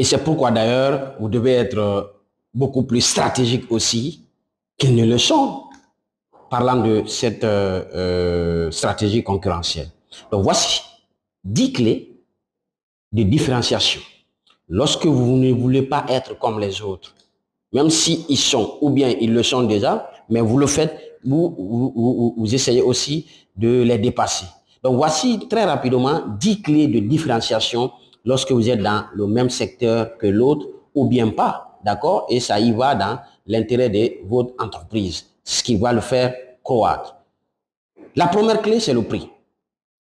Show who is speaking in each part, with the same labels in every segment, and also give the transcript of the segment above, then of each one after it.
Speaker 1: Et c'est pourquoi d'ailleurs, vous devez être beaucoup plus stratégique aussi qu'ils ne le sont, parlant de cette stratégie concurrentielle. Donc voici 10 clés de différenciation. Lorsque vous ne voulez pas être comme les autres, même s'ils sont ou bien ils le sont déjà, mais vous le faites, vous essayez aussi de les dépasser. Donc voici très rapidement 10 clés de différenciation lorsque vous êtes dans le même secteur que l'autre ou bien pas, d'accord? Et ça y va dans l'intérêt de votre entreprise, ce qui va le faire croître. La première clé, c'est le prix.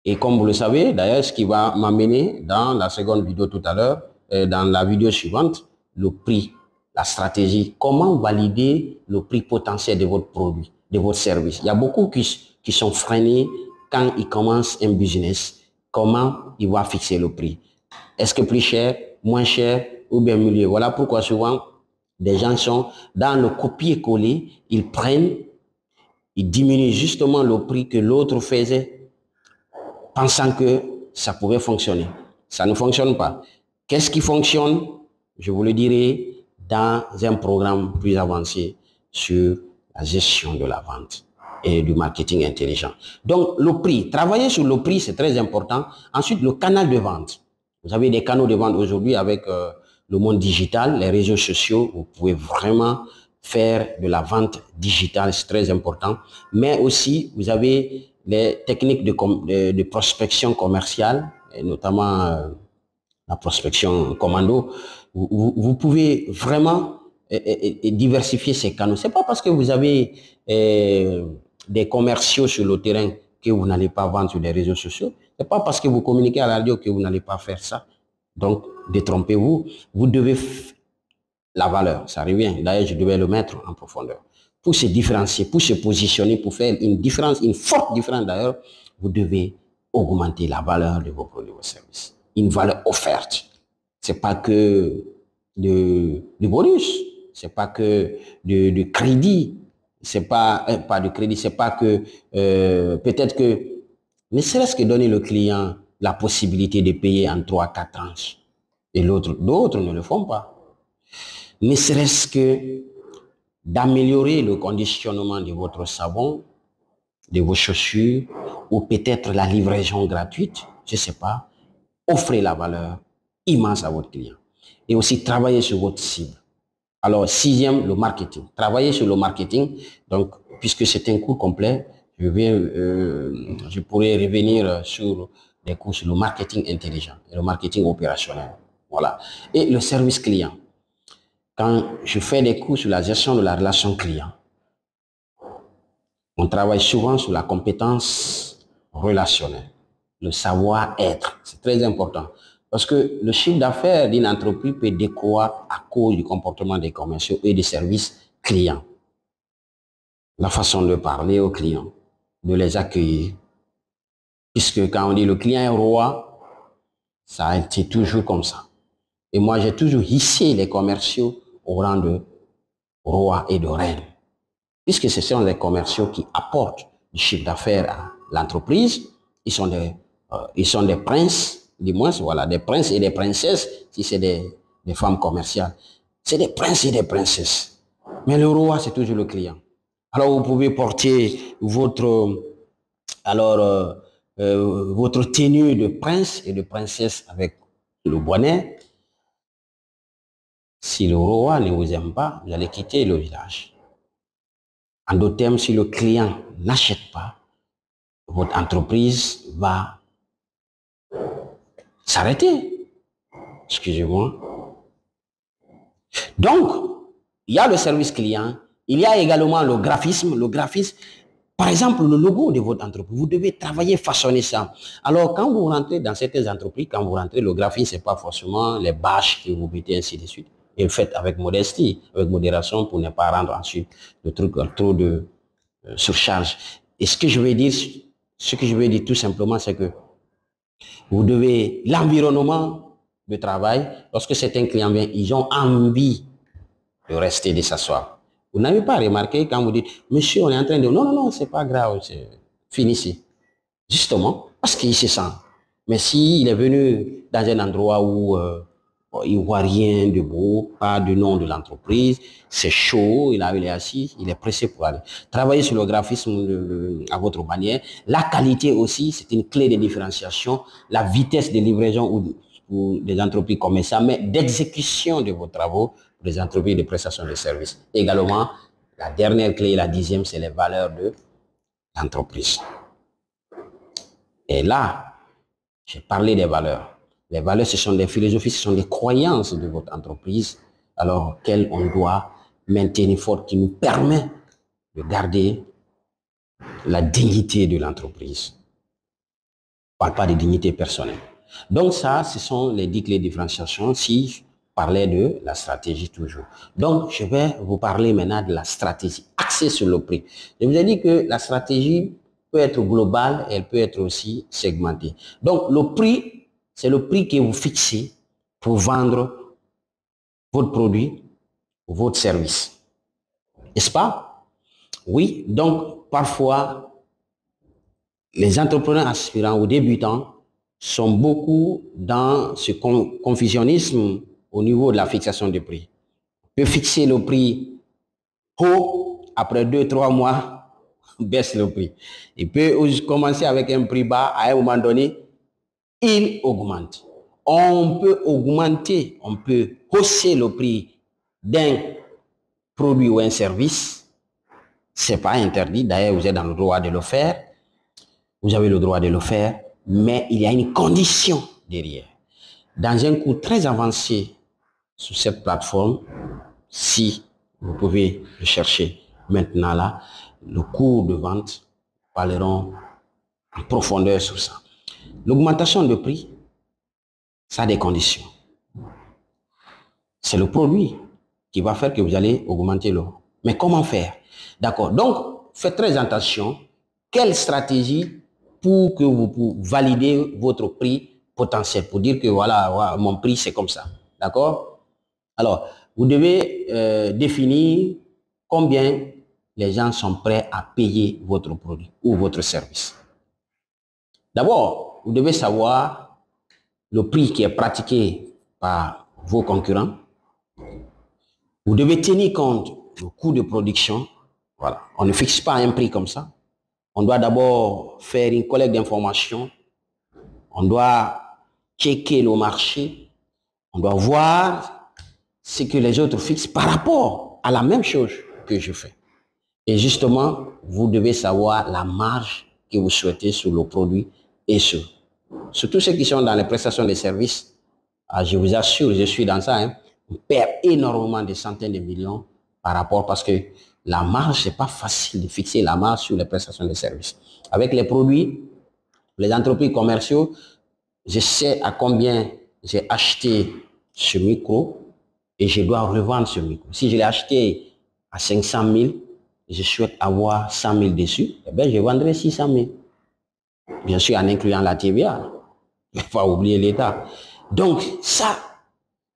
Speaker 1: Et comme vous le savez, d'ailleurs, ce qui va m'amener dans la seconde vidéo tout à l'heure, dans la vidéo suivante, le prix, la stratégie, comment valider le prix potentiel de votre produit, de votre service. Il y a beaucoup qui sont freinés quand ils commencent un business. Comment ils vont fixer le prix? Est-ce que plus cher, moins cher ou bien milieu? Voilà pourquoi souvent, des gens sont dans le copier-coller, ils prennent, ils diminuent justement le prix que l'autre faisait, pensant que ça pouvait fonctionner. Ça ne fonctionne pas. Qu'est-ce qui fonctionne? Je vous le dirai dans un programme plus avancé sur la gestion de la vente et du marketing intelligent. Donc, le prix. Travailler sur le prix, c'est très important. Ensuite, le canal de vente. Vous avez des canaux de vente aujourd'hui avec le monde digital, les réseaux sociaux. Vous pouvez vraiment faire de la vente digitale, c'est très important. Mais aussi, vous avez les techniques de prospection commerciale, et notamment la prospection commando. Vous pouvez vraiment diversifier ces canaux. C'est pas parce que vous avez des commerciaux sur le terrain que vous n'allez pas vendre sur les réseaux sociaux. C'est pas parce que vous communiquez à la radio que vous n'allez pas faire ça. Donc, détrompez-vous. Vous devez la valeur, ça revient. D'ailleurs, je devais le mettre en profondeur. Pour se différencier, pour se positionner, pour faire une différence, une forte différence d'ailleurs, vous devez augmenter la valeur de vos produits et vos services. Une valeur offerte. C'est pas que de bonus, c'est pas que de crédit, c'est pas de crédit, c'est pas que peut-être que ne serait-ce que donner le client la possibilité de payer en 3-4 tranches et d'autres ne le font pas. Ne serait-ce que d'améliorer le conditionnement de votre savon, de vos chaussures, ou peut-être la livraison gratuite, je ne sais pas, offrez la valeur immense à votre client. Et aussi travailler sur votre cible. Alors, sixième, le marketing. Travailler sur le marketing, donc, puisque c'est un cours complet, je pourrais revenir sur des cours sur le marketing intelligent et le marketing opérationnel. Voilà. Et le service client. Quand je fais des cours sur la gestion de la relation client, on travaille souvent sur la compétence relationnelle, le savoir-être. C'est très important. Parce que le chiffre d'affaires d'une entreprise peut décroître à cause du comportement des commerciaux et des services clients. La façon de parler aux clients, de les accueillir. Puisque quand on dit le client est roi, ça a été toujours comme ça. Et moi, j'ai toujours hissé les commerciaux au rang de roi et de reine. Puisque ce sont les commerciaux qui apportent du chiffre d'affaires à l'entreprise, ils sont des princes, du moins, voilà, des princes et des princesses, si c'est des femmes commerciales. C'est des princes et des princesses. Mais le roi, c'est toujours le client. Alors, vous pouvez porter votre tenue de prince et de princesse avec le bonnet. Si le roi ne vous aime pas, vous allez quitter le village. En d'autres termes, si le client n'achète pas, votre entreprise va s'arrêter. Excusez-moi. Donc, il y a le service client, il y a également le graphisme. Le graphisme, par exemple, le logo de votre entreprise, vous devez travailler, façonner ça. Alors, quand vous rentrez dans certaines entreprises, quand vous rentrez, le graphisme, ce n'est pas forcément les bâches que vous mettez ainsi de suite. Et faites avec modestie, avec modération pour ne pas rendre ensuite le truc trop de surcharge. Et ce que je veux dire tout simplement, c'est que vous devez, l'environnement de travail, lorsque certains clients viennent, ils ont envie de rester, de s'asseoir. Vous n'avez pas remarqué quand vous dites, monsieur, on est en train de... Non, non, non, c'est pas grave, c'est fini ici. Justement, parce qu'il se sent. Mais s'il est venu dans un endroit où Bon, il ne voit rien de beau, pas de nom de l'entreprise. C'est chaud, il est assis, il est pressé pour aller. Travailler sur le graphisme à votre manière. La qualité aussi, c'est une clé de différenciation. La vitesse de livraison ou des entreprises comme ça, mais d'exécution de vos travaux pour les entreprises de prestation de services. Également, la dernière clé, la 10e, c'est les valeurs de l'entreprise. Et là, j'ai parlé des valeurs. Les valeurs, ce sont des philosophies, ce sont des croyances de votre entreprise, alors qu'elles on doit maintenir fort, qui nous permet de garder la dignité de l'entreprise. On ne parle pas de dignité personnelle. Donc ça, ce sont les 10 clés de différenciation si je parlais de la stratégie toujours. Donc, je vais vous parler maintenant de la stratégie axée sur le prix. Je vous ai dit que la stratégie peut être globale, elle peut être aussi segmentée. Donc, le prix, c'est le prix que vous fixez pour vendre votre produit ou votre service. N'est-ce pas? Oui, donc parfois, les entrepreneurs aspirants ou débutants sont beaucoup dans ce confusionnisme au niveau de la fixation des prix. On peut fixer le prix haut, après 2-3 mois, baisse le prix. Il peut commencer avec un prix bas, à un moment donné, il augmente. On peut augmenter, on peut hausser le prix d'un produit ou un service. Ce n'est pas interdit, d'ailleurs vous êtes dans le droit de le faire. Vous avez le droit de le faire, mais il y a une condition derrière. Dans un cours très avancé sur cette plateforme, si vous pouvez le chercher maintenant là, le cours de vente, parlerons en profondeur sur ça. L'augmentation de prix, ça a des conditions. C'est le produit qui va faire que vous allez augmenter l'eau. Mais comment faire? D'accord. Donc, faites très attention. Quelle stratégie pour que vous validez votre prix potentiel, pour dire que voilà, mon prix c'est comme ça. D'accord? Alors, vous devez définir combien les gens sont prêts à payer votre produit ou votre service. D'abord, vous devez savoir le prix qui est pratiqué par vos concurrents. Vous devez tenir compte du coût de production. Voilà. On ne fixe pas un prix comme ça. On doit d'abord faire une collecte d'informations. On doit checker le marché. On doit voir ce que les autres fixent par rapport à la même chose que je fais. Et justement, vous devez savoir la marge que vous souhaitez sur le produit et sur tous ceux qui sont dans les prestations de services. Ah, je vous assure, je suis dans ça. Hein. On perd énormément de centaines de millions par rapport, parce que la marge, c'est pas facile de fixer la marge sur les prestations de services. Avec les produits, les entreprises commerciaux, je sais à combien j'ai acheté ce micro et je dois revendre ce micro. Si je l'ai acheté à 500 000, je souhaite avoir 100 000 dessus, eh bien, je vendrai 600 000. Bien sûr, en incluant la TVA. Il ne faut pas oublier l'État. Donc, ça,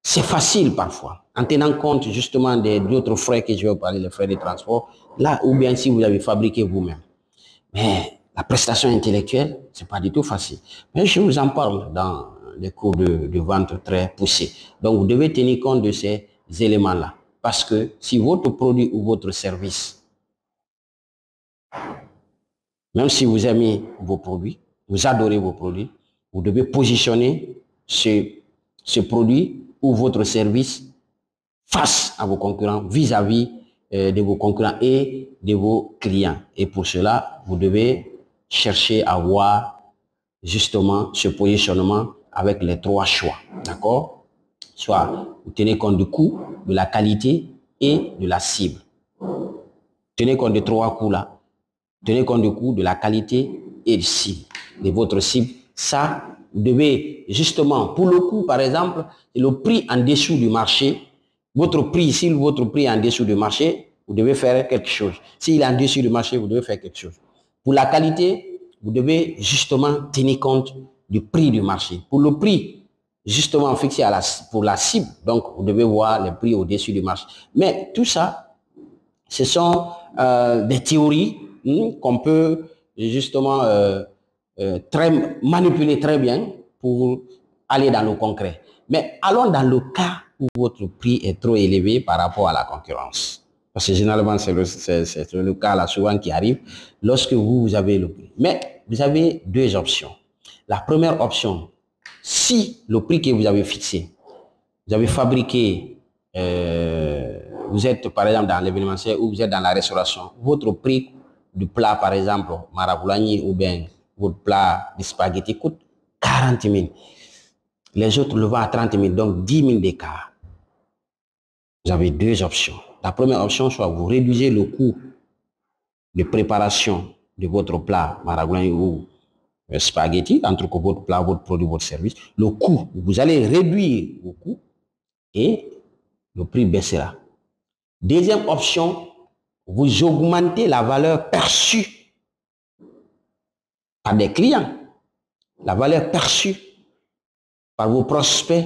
Speaker 1: c'est facile parfois, en tenant compte justement d'autres frais que je vais vous parler, les frais de transport, là, ou bien si vous avez fabriqué vous-même. Mais la prestation intellectuelle, ce n'est pas du tout facile. Mais je vous en parle dans les cours de vente très poussés. Donc, vous devez tenir compte de ces éléments-là. Parce que si votre produit ou votre service, même si vous aimez vos produits, vous adorez vos produits, vous devez positionner ce produit ou votre service face à vos concurrents, vis-à-vis de vos concurrents et de vos clients. Et pour cela, vous devez chercher à avoir justement ce positionnement avec les 3 choix. D'accord? Soit vous tenez compte du coût, de la qualité et de la cible. Tenez compte de 3 coûts là. Tenez compte du coût, de la qualité et de votre cible. Ça, vous devez justement, pour le coût par exemple, le prix en dessous du marché, votre prix, si votre prix est en dessous du marché, vous devez faire quelque chose. S'il est en dessous du marché, vous devez faire quelque chose. Pour la qualité, vous devez justement tenir compte du prix du marché. Pour le prix, justement fixé pour la cible, donc vous devez voir les prix au-dessus du marché. Mais tout ça, ce sont des théories qu'on peut justement manipuler très bien pour aller dans le concret. Mais allons dans le cas où votre prix est trop élevé par rapport à la concurrence. Parce que généralement, c'est le cas là souvent qui arrive lorsque vous avez le prix. Mais vous avez deux options. La première option, si le prix que vous avez fixé, vous avez fabriqué, vous êtes par exemple dans l'événementiel ou vous êtes dans la restauration, votre prix du plat par exemple, maraboulani ou bien votre plat de spaghetti coûte 40 000. Les autres le vendent à 30 000, donc 10 000 d'écart. Vous avez deux options. La première option, soit vous réduisez le coût de préparation de votre plat maraboulani ou spaghetti, entre votre plat, votre produit, votre service. Le coût, vous allez réduire le coût et le prix baissera. Deuxième option, vous augmentez la valeur perçue par des clients, la valeur perçue par vos prospects,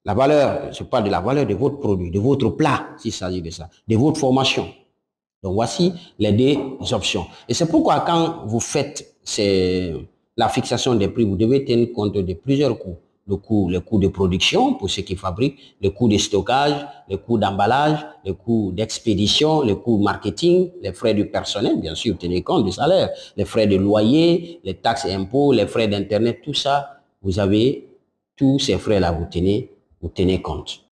Speaker 1: la valeur, je parle de la valeur de votre produit, de votre plat, s'il s'agit de ça, de votre formation. Donc voici les deux options. Et c'est pourquoi quand vous faites la fixation des prix, vous devez tenir compte de plusieurs coûts. Les coûts de production pour ceux qui fabriquent, les coûts de stockage, les coûts d'emballage, les coûts d'expédition, les coûts marketing, les frais du personnel, bien sûr, tenez compte du salaire, les frais de loyer, les taxes et impôts, les frais d'internet, tout ça, vous avez tous ces frais-là, vous tenez compte.